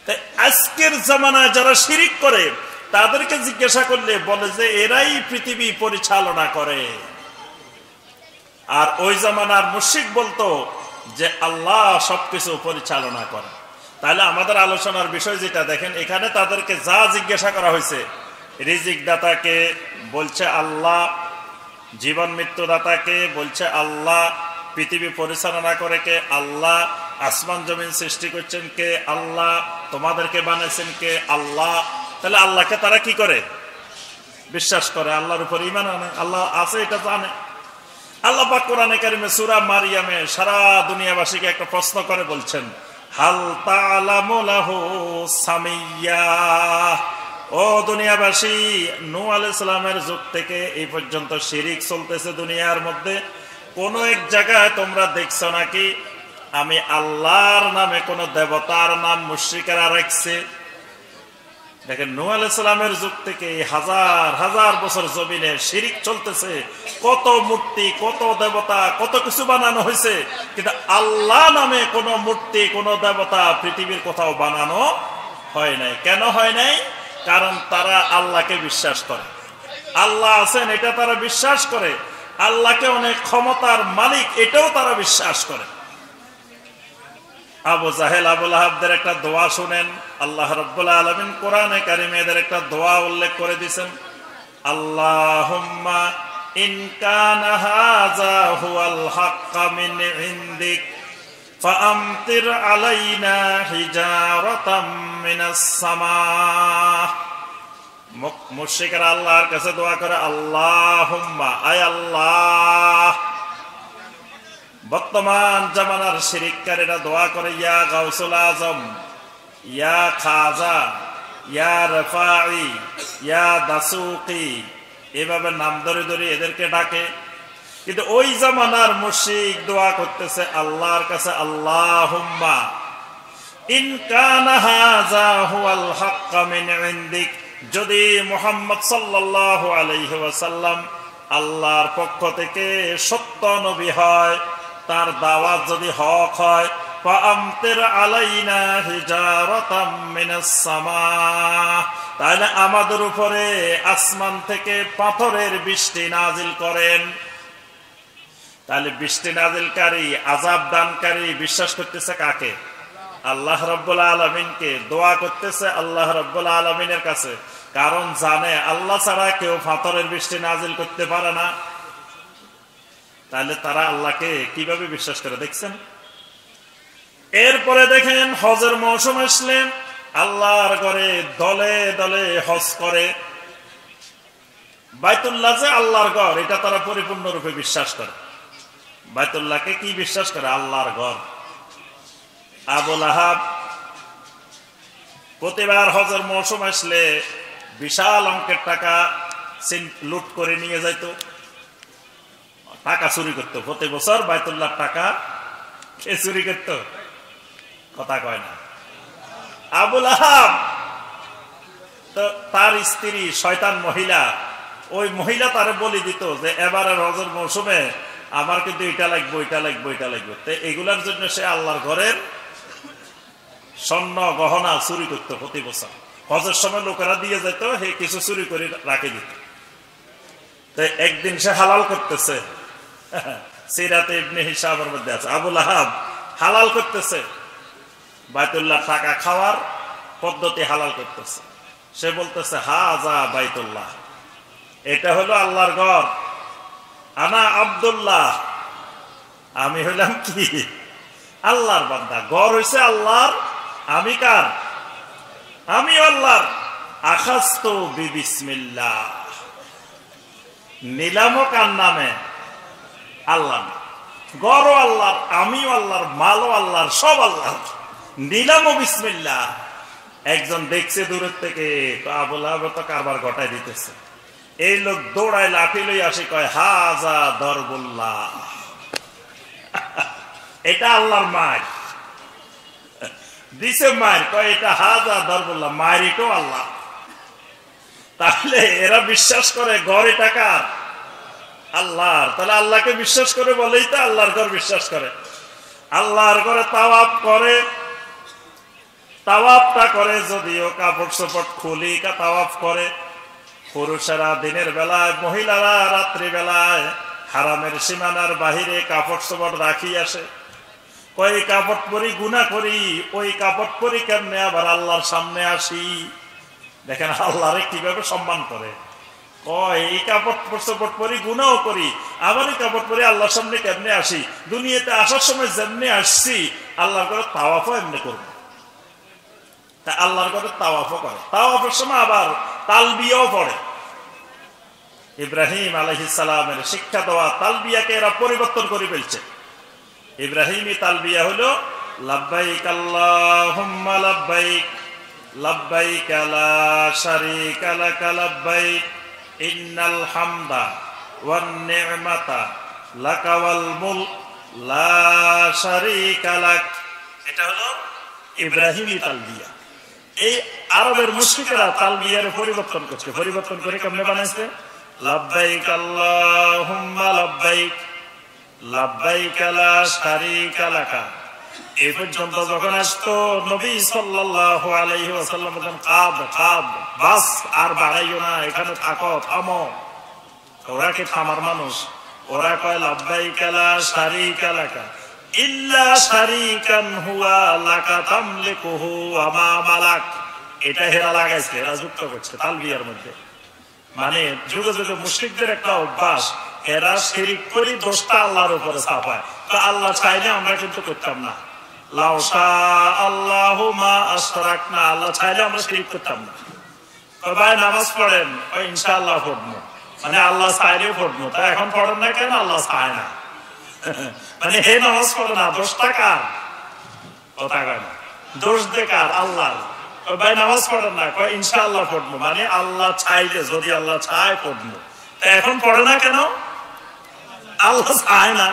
তাই আজকের জামানায় যারা শিরিক করে তাদেরকে জিজ্ঞাসা করলে বলে যে এরাই পৃথিবী পরিচালনা করে। আর ওই জামানার মুশরিক বলতো যে আল্লাহ সবকিছু পরিচালনা করে। তাহলে আমাদের আলোচনার বিষয় যেটা দেখেন, এখানে তাদেরকে যা জিজ্ঞাসা করা হয়েছে, রিজিক দাতাকে বলছে আল্লাহ, জীবন মৃত্যু দাতাকে বলছে আল্লাহ, পৃথিবী পরিচালনা করে কে? আল্লাহ, আসমান জমিন সৃষ্টি করছেন কে? আল্লাহ, তোমাদেরকে বানিয়েছেন কে? আল্লাহ। তাহলে আল্লাহকে তারা কি করে? বিশ্বাস করে, আল্লাহর উপর ঈমান আনে, আল্লাহ আছে এটা জানে। আল্লাহ পাক কোরআনে কারিমে সূরা মারিয়ামে সারা দুনিয়াবাসীকে একটা প্রশ্ন করে বলছেন, হাল তা'লামু লাহু সামিয়্যা। ও দুনিয়াবাসী, নূহ আলাইহিস সালামের যুগ থেকে এই পর্যন্ত শিরিক চলতেছে দুনিয়ার মধ্যে। কোন এক জায়গায় তোমরা দেখছো নাকি আমি আল্লাহর নামে কোন দেবতার নাম মুশরিকেরা রাখছে? দেখেন নূহ আলাইহিস সালামের যুগ থেকে হাজার হাজার বছর জমিনে শিরিক চলতেছে, কত মূর্তি, কত দেবতা, কত কিছু বানানো হয়েছে, কিন্তু আল্লাহ নামে কোন মূর্তি, কোন দেবতা পৃথিবীর কোথাও বানানো হয় নাই। কেন হয় নাই? কারণ তারা আল্লাহকে বিশ্বাস করে, আল্লাহ আছেন এটা তারা বিশ্বাস করে, আল্লাহকে অনেক ক্ষমতার মালিক এটাও তারা বিশ্বাস করে। আবু জাহেল, আবু লাহাবদের একটা দোয়া শুনেন, আল্লাহ রাব্বুল আলামিন কোরআনে কারিমে এদের একটা দোয়া উল্লেখ করে দিয়েছেন, আল্লাহুম্মা ইন কানা হাযা হুয়াল হাক্কা মিন ইনদিক ফাআমতির আলাইনা হিজারাতাম মিনাস সামাহ। মুশরিকরা আল্লাহর কাছে দোয়া করে, আল্লাহুম্মা, আয় আল্লাহ। বর্তমান জামানার শিরিককারীরা দোয়া করে, ইয়া গাউসুল আজম, ইয়া খাজা, ইয়া রফাই, ইয়া দাসুকি, এভাবে নাম ধরে ধরে এদেরকে ডাকে। কিন্তু ওই জামানার মুশরিক দোয়া করতেছে আল্লাহর কাছে, আল্লাহুম্মা ইন কানা হাযা হুয়াল হাক্কা মিন ইনদিক, যদি মুহাম্মদ সাল্লাল্লাহু আলাইহি ওয়াসাল্লাম আল্লাহর পক্ষ থেকে সত্য নবী হয়, তার দাওয়াত যদি হক হয়, ফাআমতির আলাইনা হিজারাতাম মিনাস সামাহ, তাহলে আমাদের উপরে আসমান থেকে পাথরের বৃষ্টি নাজিল করেন। তাহলে বৃষ্টি নাজিলকারী, আযাব দানকারী বিশ্বাস করতেছে কাকে? আল্লাহ রাব্বুল আলামিনকে। দোয়া করতেছে আল্লাহ রাব্বুল আলামিনের কাছে, কারণ জানে আল্লাহ ছাড়া কেউ পাথরের বৃষ্টি নাজিল করতে পারে না। তাহলে তারা আল্লাহকে কিভাবে বিশ্বাস করে দেখছেন। এরপরে দেখেন হজের মৌসুম আসলে আল্লাহর ঘরে দলে দলে হজ করে। বাইতুল্লাহ যে আল্লাহর ঘর এটা তারা পরিপূর্ণরূপে বিশ্বাস করে। বাইতুল্লাহকে কি বিশ্বাস করে? আল্লাহর ঘর। আবু লাহাব প্রতিবার হজের মৌসুম আসলে বিশাল অঙ্কের টাকা লুট করে নিয়ে যাইতো, টাকা চুরি করতো। প্রতি বছর বাইতুল্লাহ টাকা কে চুরি করত? কথা কয় না। আবু লাহাব তো তার স্ত্রী শয়তান মহিলা, ওই মহিলা তারে বলে দিত যে এবারে হজের মৌসুমে আমার কিন্তু এটা লাগবে, ওইটা লাগবে, ওইটা লাগবে। তো এগুলার জন্য সে আল্লাহর ঘরের স্বর্ণ গহনা চুরি করতো প্রতি বছর। হজের সময় লোকেরা দিয়ে যেত, হে কিছু চুরি করে রাখে দিত। তো একদিন সে হালাল করতেছে, সিরাতে ইবনে হিশামের মধ্যে আছে, আবু লাহাব হালাল করতেছে, বাইতুল্লাহ টাকা খাওয়ার পদ্ধতি হালাল করতেছে। সে বলতেছে, হাযা বাইতুল্লাহ, এটা হলো আল্লাহর ঘর। আনা আব্দুল্লাহ, আমি হইলাম কি? আল্লাহর বান্দা। ঘর হইছে আল্লাহর, আমি কার? আমি আল্লাহর। আখাযতু বিবিসমিল্লাহ, নিলামও কার নামে? আল্লাহ। গড়ও আল্লাহর, আমিও আল্লাহর, মালও আল্লাহর, সব আল্লাহর, নিলামও বিসমিল্লাহ। একজন দেখছে দূরের থেকে, আবু লাহাব তো কারবার ঘটাই দিতেছে। এই লোক দৌড়ায় লাঠি লই আসে, কয় হাযা দরবুল্লাহ, এটা আল্লাহর মার দিছে। মার কয় এটা হাযা দরবুল্লাহ, মার এটাও আল্লাহ। তাহলে এরা বিশ্বাস করে ঘর এটা কার? আল্লাহর। তাহলে আল্লাহকে বিশ্বাস করে বলেই তো আল্লাহর ঘর বিশ্বাস করে। আল্লাহর ঘরে তাওয়াফ করে, তাওয়াফটা করে যদিও কাপড় চোপড় খুলি তাওয়াফ করে। পুরুষেরা দিনের বেলায়, মহিলারা রাত্রি বেলায় হারামের সীমানার বাহিরে কাপড় চোপড় রাখি আসে। ওই কাপড় পরি গুনাহ করি, ওই কাপড় পরি কেমনে আবার আল্লাহর সামনে আসি। দেখেন আল্লাহরে কিভাবে সম্মান করে। এই কাপড় চোপড় পরি গুনাহও করি, আবার এই কাপড় পরি আল্লাহর সামনে কেমনে আসি। দুনিয়াতে আসার সময় যেমনি আসছি আল্লাহর ঘরে তাওয়াফও এমনি করবো। তা আল্লাহর ঘরে তাওয়াফও করে, তাওয়াফের সময় আবার তালবিয়াও পড়ে। ইব্রাহিম আলাইহিস সালামের শিক্ষা দেওয়া তালবিয়াকে এরা পরিবর্তন করে ফেলছে। ইব্রাহিমী তালবিয়া হলো লাব্বাইক আল্লাহুম্মা লাব্বাইক, লাব্বাইক লা শারীকা লাক লাব্বাইক, ইন্নাল হামদা ওয়ান নি'মাতা লাকা ওয়াল মুলক লা শারীকা লাক। এটা হলো ইব্রাহিমী তালবিয়া। এই আরবের মুশরিকেরা তালবিয়ার পরিবর্তন করছে, পরিবর্তন করে কেমনে বানাইছে? লাব্বাইক আল্লাহুম্মা লাব্বাইক লাব্বাইক লা শারীকা লাকা। এই পর্যন্ত যখন আসতো নবী সাল্লাল্লাহু আলাইহি ওয়াসাল্লাম বলেন কাদ কাদ, বাস আর বাড়াইও না, এখানে থাকো, থামো। ওরা কি থামার মানুষ? ওরা কয় লাব্বাইক লা শারীকা লাকা ইল্লা শারীকান হুয়া লাকা তামলিকুহু ওয়া মা মালাক। এটা হেরা লাগাইছে, এরা যুক্ত করছে তালবিয়ার মধ্যে। মানে যুগে যুগে মুশরিকদের একটা অভ্যাস, এরা শিরিক করে দোষটা আল্লাহর উপরে চাপায়। তো আল্লাহ চাইলে আমরা কিন্তু করতাম না, লাউ শা আল্লাহু মা আশরাকনা, আল্লাহ চাইলে আমরা শিরিক করতাম না। তো ভাই নামাজ পড়েন, ইনশাআল্লাহ পড়বো, মানে আল্লাহ চাইলে পড়বো। তা এখন পড়েন না কেন? আল্লাহ চায় না। মানে হে নামাজ পড়ে না, দোষটা কার? কথা কয় না, দোষ দে কার? আল্লাহর। ভাই নামাজ পড়েন না, কয় ইনশাআল্লাহ পড়বো, মানে আল্লাহ চাইলে, যদি আল্লাহ চায় পড়বো। তা এখন পড়ে না কেন? আল্লাহ চায় না,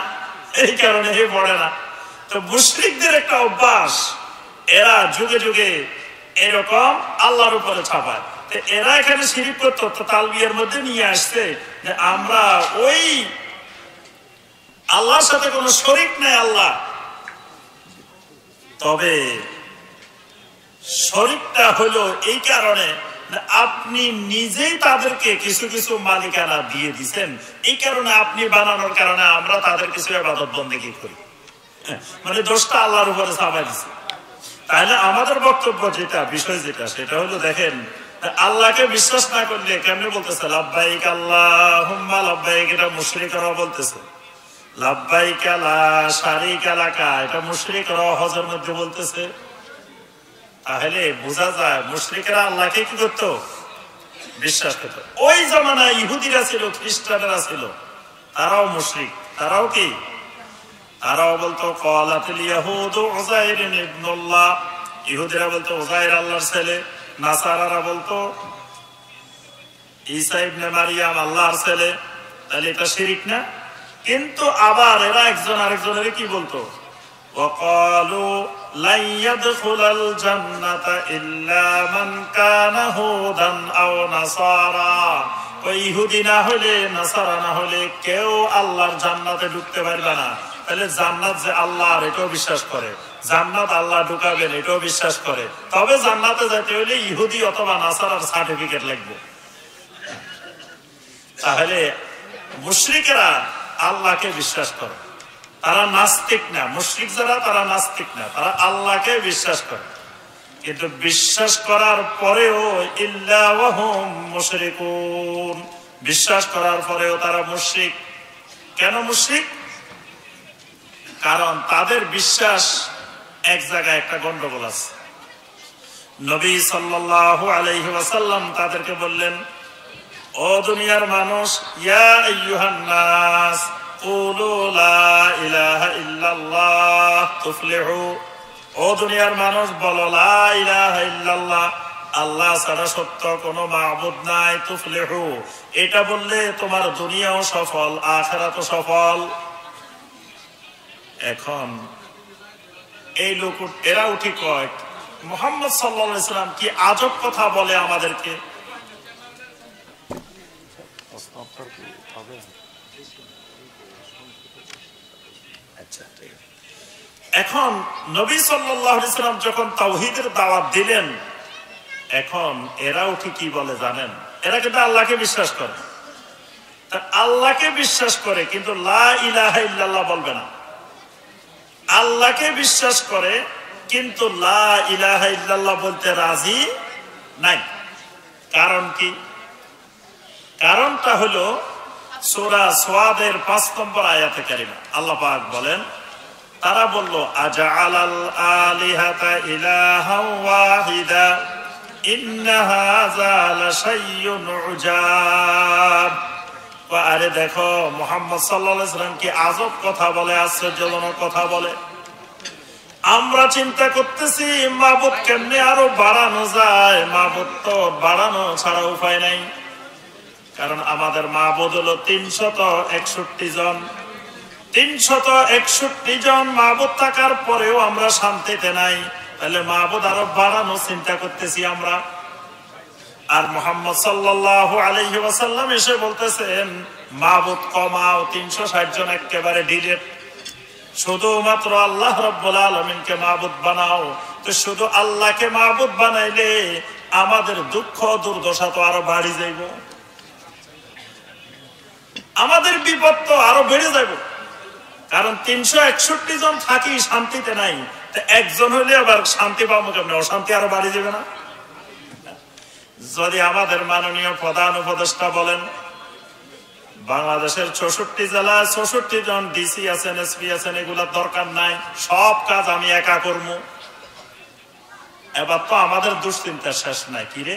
এই কারণে হে পড়ে না। তো মুশরিকদের একটা অভ্যাস, এরা যুগে যুগে এরকম আল্লাহর উপরে ছাপায়। এরা এখানে শিরিক করতো, তো তালবিয়ার মধ্যে নিয়ে আসছে যে আমরা ওই আল্লাহর সাথে কোনো শরীক নেই আল্লাহ, তবে শরীকটা হলো এই কারণে আপনি নিজেই তাদেরকে কিছু কিছু মালিকানা দিয়ে দিচ্ছেন, এই কারণে আপনি বানানোর কারণে আমরা তাদের কিছু ইবাদত বন্দেগী করি। মানে দোষটা আল্লাহর উপরে চাপাই দিচ্ছে। তাহলে আমাদের বক্তব্য যেটা, বিষয় যেটা, সেটা হলো দেখেন, আল্লাহকে বিশ্বাস না করলে কেমনে বলতেছে লাব্বাইক আল্লাহুম্মা লাব্বাইক, এটা মুশরিকরা বলতেছে। লাব্বাইক লা শারীকা লাকা, এটা মুশরিকরা হজের মধ্যে বলতেছে। তাহলে বোঝা যায় মুশরিকরা আল্লাহকে কি করতো? বিশ্বাস করত। ওই জামানায় ইহুদিরা ছিল, খ্রিস্টানরা ছিল, তারাও মুশরিক। তারাও কি? তারাও বলতো ক্বালাতিল ইয়াহুদু উযাইর ইবনুল্লাহ, ইহুদিরা বলতো উযাইর আল্লাহর ছেলে। নাসারারা বলতো ঈসা ইবনে মারিয়াম আল্লাহর ছেলে। তাহলে এটা শিরিক না? কিন্তু আবার এরা একজন আরেকজনের কি বলতো? ওয়াকালু লা ইয়াদখুলাল জান্নাতা ইল্লা মান কানা হুদান আও নাসারা, ওই ইহুদি না হলে, নাসারা না হলে কেউ আল্লাহর জান্নাতে ঢুকতে পারবে না। তাহলে জান্নাত যে আল্লাহর, এটাও বিশ্বাস করে। জান্নাত আল্লাহ ঢুকাবেন, এটাও বিশ্বাস করে। তবে জান্নাতে যেতে হলে ইহুদি অথবা নাসারার সার্টিফিকেট লাগবে। তাহলে মুশরিকরা আল্লাহকে বিশ্বাস করে, তারা নাস্তিক না। মুশরিক যারা, তারা নাস্তিক না, তারা আল্লাহকে বিশ্বাস করে। কিন্তু বিশ্বাস করার পরেও ইল্লা ওয়া হুম মুশরিকুন, বিশ্বাস করার পরেও তারা মুশরিক। কেন মুশরিক? কারণ তাদের বিশ্বাস এক জায়গায় একটা গন্ডগোল আছে। নবী সাল্লাল্লাহু আলাইহি ওয়াসাল্লাম তাদেরকে বললেন, ও দুনিয়ার মানুষ, ইয়া আইয়ুহান নাস কুলু লা ইলাহা ইল্লাল্লাহ তুফলিহু, ও দুনিয়ার মানুষ বলো লা ইলাহা ইল্লাল্লাহ, আল্লাহ ছাড়া সত্য কোনো মাবুদ নাই, তুফলিহু, এটা বললে তোমার দুনিয়াও সফল, আখিরাতও সফল। এখন এই লোক, এরা উঠি কয় মুহাম্মদ সাল্লাল্লাহু আলাইহি ওয়াসাল্লাম কি আজব কথা বলে আমাদেরকে। এখন নবী সাল্লাল্লাহু আলাইহি ওয়াসাল্লাম যখন তাওহীদের দাওয়াত দিলেন, এখন এরা উঠি কি বলে জানেন? এরা কিন্তু আল্লাহকে বিশ্বাস করে, আল্লাহকে বিশ্বাস করে, কিন্তু লা ইলাহা ইল্লাল্লাহ বলবে না। আল্লাহকে বিশ্বাস করে কিন্তু লা ইলাহা ইল্লাল্লাহ বলতে রাজি নাই। কারণ কি? কারণটা হলো সূরা সাদের ৫ নম্বর আয়াতে কারিমা আল্লাহ পাক বলেন, তারা বলল আজআলাল আলিহাতা ইলাহান ওয়াহিদা ইন্না হাযা লাশাইউন উজাব। আরে দেখো মুহাম্মদ সাল্লাল্লাহু আলাইহি ওয়াসাল্লাম কি আজব কথা বলে, আশ্চর্যজনক কথা বলে। আমরা চিন্তা করতেছি মাবুদ কেমনে আরো বাড়ানো যায়, মাবুদ তো বাড়ানো ছাড়া উপায় নাই। কারণ আমাদের মাবুদ হলো ৩৬১ জন। ৩৬১ জন মাবুদ থাকার পরেও আমরা শান্তিতে নাই। তাহলে মাহবুদ আরো বাড়ানো চিন্তা করতেছি আমরা। আর মুহাম্মদ সাল্লাল্লাহু আলাইহি ওয়াসাল্লাম এসে বলতেছেন মাহবুদ কমাও, 360 জন একেবারে ডিলিট, শুধুমাত্র আল্লাহ রাব্বুল আলামিনকে মাহবুদ বানাও। তো শুধু আল্লাহকে মাহবুদ বানাইলে আমাদের দুঃখ দুর্দশা তো আরো বাড়ি যাইব, আমাদের বিপদ তো আরো বেড়ে যাইব। কারণ 361 জন থাকি শান্তিতে নাই, একজন হইলে আবার শান্তি পাবো কেমন? অশান্তি আরো বাড়ি যাবে না? যদি আমাদের মাননীয় প্রধান উপদেষ্টা বলেন বাংলাদেশের 64 জেলায় 64 জন ডিসি আছেন, এসপি আছেন, এগুলোর দরকার নাই, সব কাজ আমি একা করবো, এবার তো আমাদের দুশ্চিন্তা শেষ নাই। কিরে,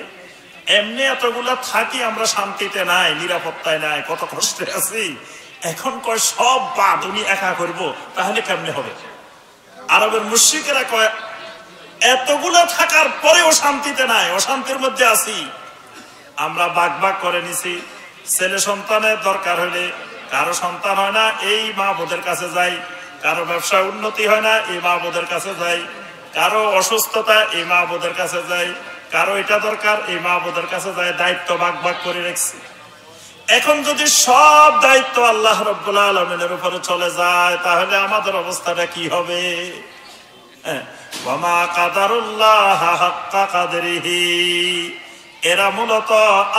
এমনি এতগুলা থাকি আমরা শান্তিতে নাই, নিরাপত্তায় নাই, কত কষ্টে আছি, এখন কয় সব বাদ উনি একা করব, তাহলে কেমনে হবে? আরবের মুশরিকেরা কয় এতগুলো থাকার পরেও শান্তিতে নাই, অশান্তির মধ্যে আছি। আমরা ভাগ ভাগ করে নিছি, ছেলে সন্তানের দরকার হইলে, কারো সন্তান হয় না এই মাহবুদের কাছে যাই, কারো ব্যবসায় উন্নতি হয় না এই মাহবুদের কাছে যাই, কারো অসুস্থতা এই মাহবুদের কাছে যাই, কারো এটা দরকার এই মাহবুদের কাছে যায়, দায়িত্ব ভাগ ভাগ করে রাখছি। এখন যদি সব দায়িত্ব আল্লাহ রাব্বুল আলামিনের উপরে চলে যায়, তাহলে আমাদের অবস্থাটা কি হবে? ওয়ামা কাদারুল্লাহ হাক্কা কাদরিহি, এরা মূলত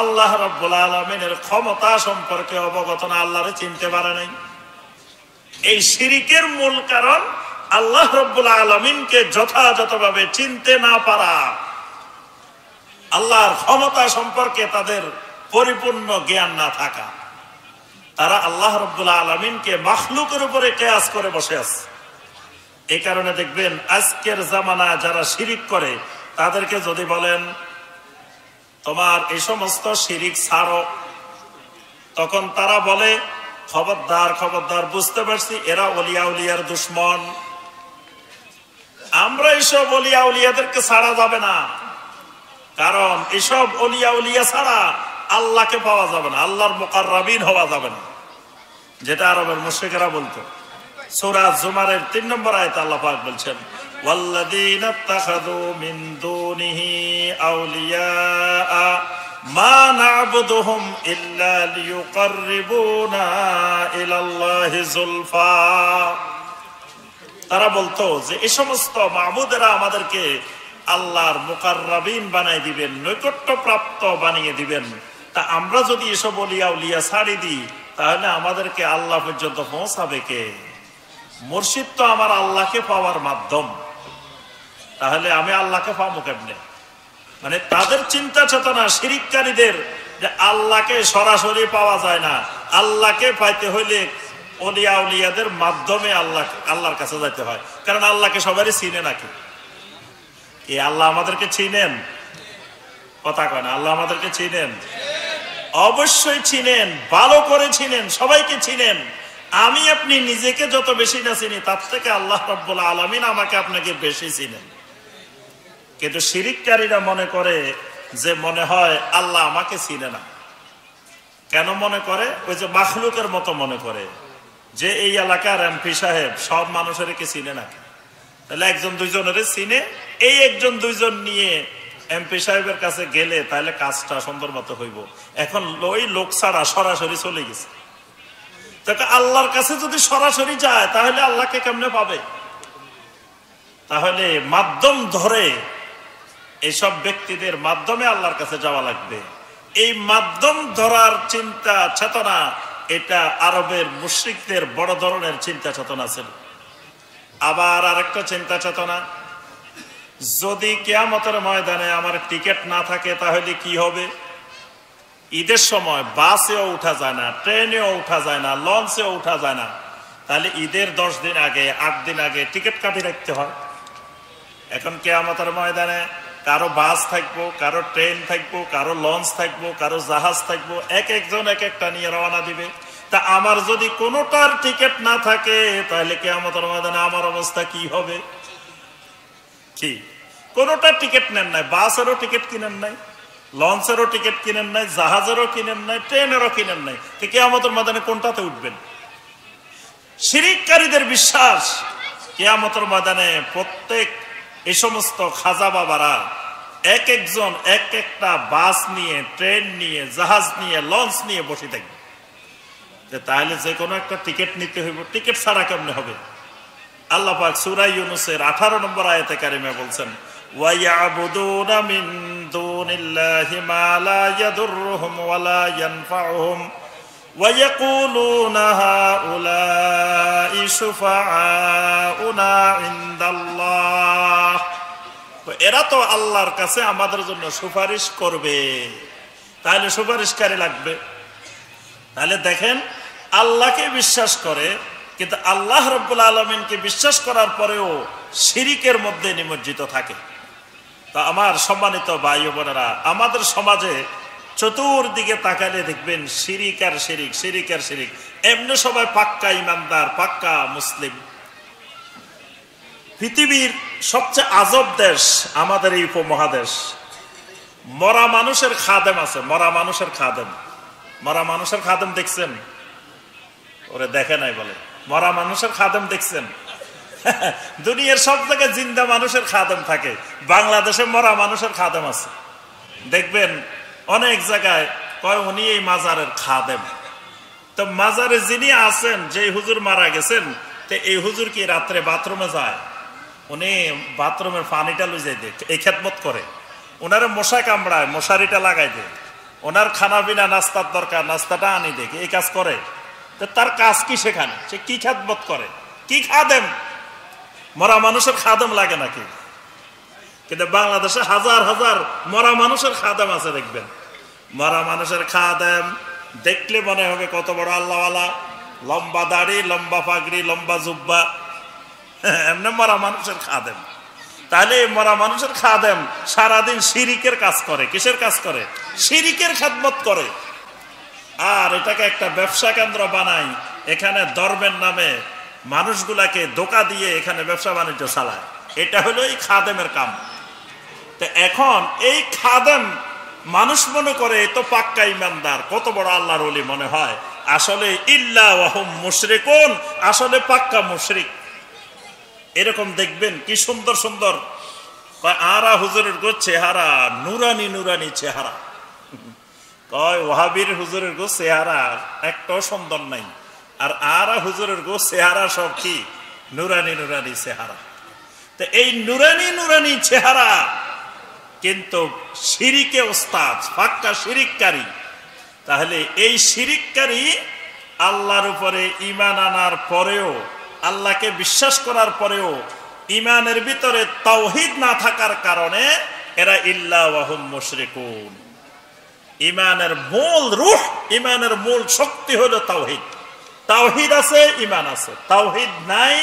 আল্লাহ রাব্বুল আলামিনের ক্ষমতা সম্পর্কে অবগত না, আল্লাহরে চিনতে পারে নাই। এই শিরিকের মূল কারণ আল্লাহ রাব্বুল আলামিনকে যথাযথভাবে চিনতে না পারা, আল্লাহর ক্ষমতা সম্পর্কে তাদের পরিপূর্ণ জ্ঞান না থাকা। তারা আল্লাহ রাব্বুল আলামিনকে মাখলুকের উপরে কিয়াস করে বসে আছে। এই কারণে দেখবেন আজকের জামানায় যারা শিরিক করে তাদেরকে যদি বলেন তোমার এই সমস্ত শিরিক ছাড়ো, তখন তারা বলে খবরদার খবরদার, বুঝতে পারছি এরা ওলিয়া উলিয়ার দুশ্মন, আমরা এসব ওলিয়া উলিয়াদেরকে ছাড়া যাবে না। কারণ এসব ওলিয়া উলিয়া ছাড়া আল্লাহকে পাওয়া যাবে না, আল্লাহর মুকাররাবিন হওয়া যাবে না, যেটা আরবের মুশরিকরা বলতো। সূরা জুমারের 3 নম্বর আয়াতে আল্লাহ পাক বলছেন ওয়াল্লাযীনা ইত্তাখাযু মিন দুনিহি আউলিয়া মা না'বুদুহুম ইল্লা লিয়ুকাররিবুনা ইলাল্লাহি যুলফা। তারা বলতো যে এই সমস্ত মাবুদেরা আমাদেরকে আল্লাহর মুকাররাবিন বানাই দিবেন, নৈকট্য প্রাপ্ত বানিয়ে দিবেন। তা আমরা যদি এসব ওলিয়া উলিয়া ছাড়ি দিই, তাহলে আমাদেরকে আল্লাহ পর্যন্ত পৌঁছাবে কে? মুর্শিদ তো আমার আল্লাহকে পাওয়ার মাধ্যম, তাহলে আমি আল্লাহকে পাবো কেমনে? মানে তাদের চিন্তা চেতনা শিরিককারীদের যে আল্লাহকে সরাসরি পাওয়া যায় না, আল্লাহকে পাইতে হইলে ওলিয়া উলিয়াদের মাধ্যমে আল্লাহর কাছে যাইতে হয়। কারণ আল্লাহকে সবারই চিনে নাকি? এই আল্লাহ আমাদেরকে চিনেন? কথা কয় না, আল্লাহ আমাদেরকে চিনেন? অবশ্যই চিনেন, ভালো করে চিনেন, সবাইকে চিনেন। আমি আপনি নিজেকে যত বেশি না চিনি, তার থেকে আল্লাহ রাব্বুল আলামিন আমাকে আপনাকে বেশি চিনেন। কিন্তু শিরিককারীরা মনে করে যে মনে হয় আল্লাহ আমাকে চিনে না। কেন মনে করে? ওই যে মাখলুকের মতো মনে করে যে এই এলাকার এমপি সাহেব সব মানুষের কি চিনে নাকি? তাহলে একজন দুইজনের চিনে, এই একজন দুইজন নিয়ে এমপি সাহেবের কাছে গেলে তাহলে কাজটা সুন্দর মতো হইব। এখন ওই লোক ছাড়া সরাসরি চলে গেছে। আল্লাহর কাছে যদি সরাসরি যায় তাহলে আল্লাহকে কেমনে পাবে? তাহলে মাধ্যম ধরে এইসব ব্যক্তিদের মাধ্যমে আল্লাহর কাছে যাওয়া লাগবে। এই মাধ্যম ধরার চিন্তা চেতনা, এটা আরবের মুশরিকদের বড় ধরনের চিন্তা চেতনা ছিল। আবার আরেকটা চিন্তা চেতনা, যদি কিয়ামতের ময়দানে আমার টিকিট না থাকে তাহলে কি হবে? ঈদের সময় বাসেও উঠা যায় না, ট্রেনেও উঠা যায় না, লঞ্চেও উঠা যায় না, তাহলে ঈদের 10 দিন আগে 8 দিন আগে টিকিট কাটি রাখতে হয়। এখন কিয়ামতের ময়দানে কারো বাস থাকবো, কারো ট্রেন থাকবো, কারো লঞ্চ থাকবো, কারো জাহাজ থাকবো, এক একজন এক একটা নিয়ে রওনা দিবে। তা আমার যদি কোনোটার টিকিট না থাকে তাহলে কিয়ামতের ময়দানে আমার অবস্থা কি হবে? কি কোনোটার টিকিট নেন নাই, বাসেরও টিকিট কিনেন নাই, লঞ্চেরও টিকিট কিনেন নাই, জাহাজেরও কিনেন নাই, ট্রেনেরও কিনেন নাই, কিয়ামতের ময়দানে কোনটাতে উঠবেন? শিরিককারীদের বিশ্বাস কিয়ামতের ময়দানে প্রত্যেক এই সমস্ত খাজা বাবারা এক একজন এক একটা বাস নিয়ে, ট্রেন নিয়ে, জাহাজ নিয়ে, লঞ্চ নিয়ে বসে থাকবে। তাহলে যে কোনো একটা টিকিট নিতে হইব, টিকিট ছাড়া কেমনে হবে? আল্লাহ পাক সূরা ইউনূসের 18 নম্বর আয়াতে কারিমা বলছেন, ওয়ায়াবুদুনা মিন দুনিল্লাহি মা লা ইয়াদুররুহুম ওয়া লা ইয়ানফাউহুম ওয়ায়াকুলুনা হাউলাই শুফাআউনা ইনদাল্লাহ। এরা তো আল্লাহর কাছে আমাদের জন্য সুপারিশ করবে, তাহলে সুপারিশকারী লাগবে। তাহলে দেখেন, আল্লাহকে বিশ্বাস করে, কিন্তু আল্লাহ রাব্বুল আলামিনকে বিশ্বাস করার পরেও শিরিকের মধ্যে নিমজ্জিত থাকে। তা আমার সম্মানিত ভাই ও বোনেরা, আমাদের সমাজে চতুর্দিকে তাকালে দেখবেন শিরিক আর শিরিক, শিরিক আর শিরিক। এমনি সবাই পাক্কা ইমানদার, পাক্কা মুসলিম। পৃথিবীর সবচেয়ে আজব দেশ আমাদের এই উপমহাদেশ। মরা মানুষের খাদেম আছে, মরা মানুষের খাদেম। মরা মানুষের খাদেম দেখছেন? ওরে দেখে নাই বলে, মরা মানুষের খাদেম দেখছেন? দুনিয়ার সব জায়গায় জিন্দা মানুষের খাদেম থাকে, বাংলাদেশে মরা মানুষের খাদেম আছে। দেখবেন অনেক জায়গায় কয় উনি এই মাজারের খাদেম। তো মাজারে যিনি আছেন, যে হুজুর মারা গেছেন, তো এই হুজুর কি রাত্রে বাথরুমে যায়? উনি বাথরুমের পানিটা লুই যাই দেয়, এই খেদমত করে। ওনারে মশা কামড়ায়, মশারিটা লাগাই দেয়। ওনার খানা পিনা নাস্তার দরকার, নাস্তাটা আনি দেখ, এই কাজ করে। তো তার কাজ কি সেখানে? সে কি খেদমত করে? কি খাদেম? মরা মানুষের খাদেম লাগে নাকি? কিন্তু বাংলাদেশে হাজার হাজার মরা মানুষের খাদেম আছে। দেখবেন মরা মানুষের খাদেম দেখলে মনে হবে কত বড় আল্লাহওয়ালা, লম্বা দাড়ি, লম্বা পাগড়ি, লম্বা জুব্বা, এমনি মরা মানুষের খাদেম। তাহলে এই মরা মানুষের খাদেম সারাদিন শিরিকের কাজ করে। কিসের কাজ করে? শিরিকের খেদমত করে। আর এটাকে একটা ব্যবসা কেন্দ্র বানাই, এখানে ধর্মের নামে মানুষগুলাকে ধোঁকা দিয়ে এখানে ব্যবসা বাণিজ্য চালায়। এটা হলো এই খাদেমের কাম। তো এখন এই খাদেম মানুষ মনে করে তো পাক্কা ইমানদার, কত বড় আল্লাহর ওলি মনে হয়, আসলে ইল্লা ওয়াহুম মুশরিকুন, আসলে পাক্কা মুশরিক। এরকম দেখবেন কি সুন্দর সুন্দর আরা হুজুরের গো চেহারা, নুরানি নুরানি চেহারা। কয় ওয়াহাবির হুজুরের গো চেহারা একটাও সুন্দর নাই, আর আরা হুজুরের গো চেহারা সব কি নুরানি নুরানি চেহারা। তো এই নুরানি নুরানি চেহারা কিন্তু শিরিকে ওস্তাদ, পাক্কা শিরিককারী। তাহলে এই শিরিককারী আল্লাহর উপরে ঈমান আনার পরেও, আল্লাহকে বিশ্বাস করার পরেও ঈমানের ভিতরে তাওহীদ না থাকার কারণে এরা ইল্লা ওয়াহুম মুশরিকুন। ঈমানের মূল রূহ, ঈমানের মূল শক্তি হলো তাওহীদ। তাওহীদ আছে, ঈমান আছে। তাওহীদ নাই,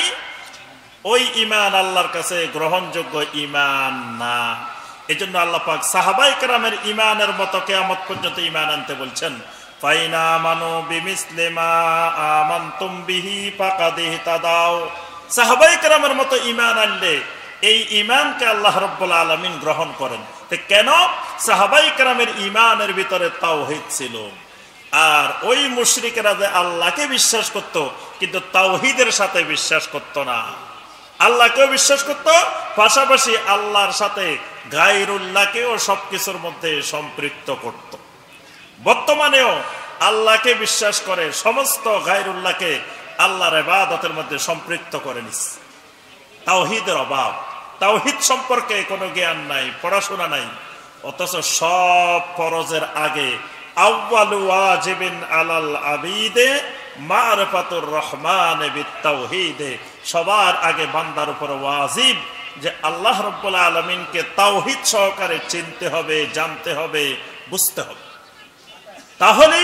ওই ঈমান আল্লাহর কাছে গ্রহণযোগ্য ঈমান না। এজন্য আল্লাহ পাক সাহাবায়ে কেরামের ঈমানের মতো কিয়ামত পর্যন্ত ঈমান আনতে বলছেন। ফাইনা আমানু বিমিসলি মা আমানতুম বিহি ফাকাদ ইহতাদাও। সাহাবায়ে কেরামের মতো ঈমান আনলে এই ঈমানকে আল্লাহ রাব্বুল আলামিন গ্রহণ করেন। তো কেন? সাহাবায়ে কেরামের ঈমানের ভিতরে তাওহীদ ছিল। আর ওই মুশরিকেরা যে আল্লাহকে বিশ্বাস করত, কিন্তু তাওহীদের সাথে বিশ্বাস করত না। আল্লাহকেও বিশ্বাস করত, পাশাপাশি আল্লাহর সাথে গায়রুল্লাহকেও সবকিছুর মধ্যে সম্পৃক্ত করত। বর্তমানেও আল্লাহকে বিশ্বাস করে, সমস্ত গায়রুল্লাহকে আল্লাহর ইবাদতের মধ্যে সম্পৃক্ত করে নিচ্ছে। তাওহীদের অভাব, তাওহীদ সম্পর্কে কোনো জ্ঞান নাই, পড়াশোনা নাই। অথচ সব ফরজের আগে আউয়ালু ওয়াজিবিন আলাল আবিদে মারফাতুর রহমান বিত্তাওহীদে, সবার আগে বান্দার উপর ওয়াজিব যে আল্লাহ রাব্বুল আলামিনকে তাওহীদ সহকারে চিনতে হবে, জানতে হবে, বুঝতে হবে। তাহলে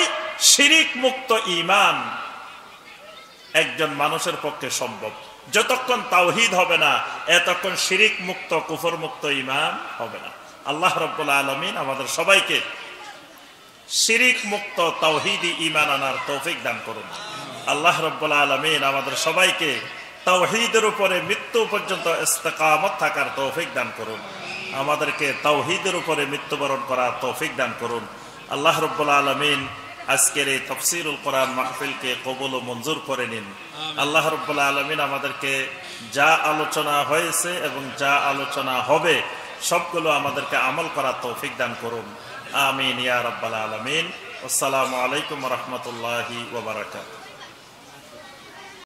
শিরিক মুক্ত ঈমান একজন মানুষের পক্ষে সম্ভব। যতক্ষণ তাওহীদ হবে না, এতক্ষণ শিরিক মুক্ত, কুফর মুক্ত ঈমান হবে না। আল্লাহ রাব্বুল আলামিন আমাদের সবাইকে শিরিক মুক্ত তাওহীদি ঈমান আনার তৌফিক দান করুন। আল্লাহ রাব্বুল আলামিন আমাদের সবাইকে তাওহীদের উপরে মৃত্যু পর্যন্ত ইস্তেকামত থাকার তৌফিক দান করুন। আমাদেরকে তাওহীদের উপরে মৃত্যুবরণ করার তৌফিক দান করুন। আল্লাহ রাব্বুল আলামিন আজকের এই তাফসীরুল কোরআন মাহফিলকে কবুল ও মঞ্জুর করে নিন। আল্লাহ রাব্বুল আলামিন আমাদেরকে যা আলোচনা হয়েছে এবং যা আলোচনা হবে সবগুলো আমাদেরকে আমল করার তৌফিক দান করুন। আমিন ইয়া রাব্বাল আলামিন। আসসালামু আলাইকুম ওয়া রাহমাতুল্লাহি ওয়া বারাকাতুহু।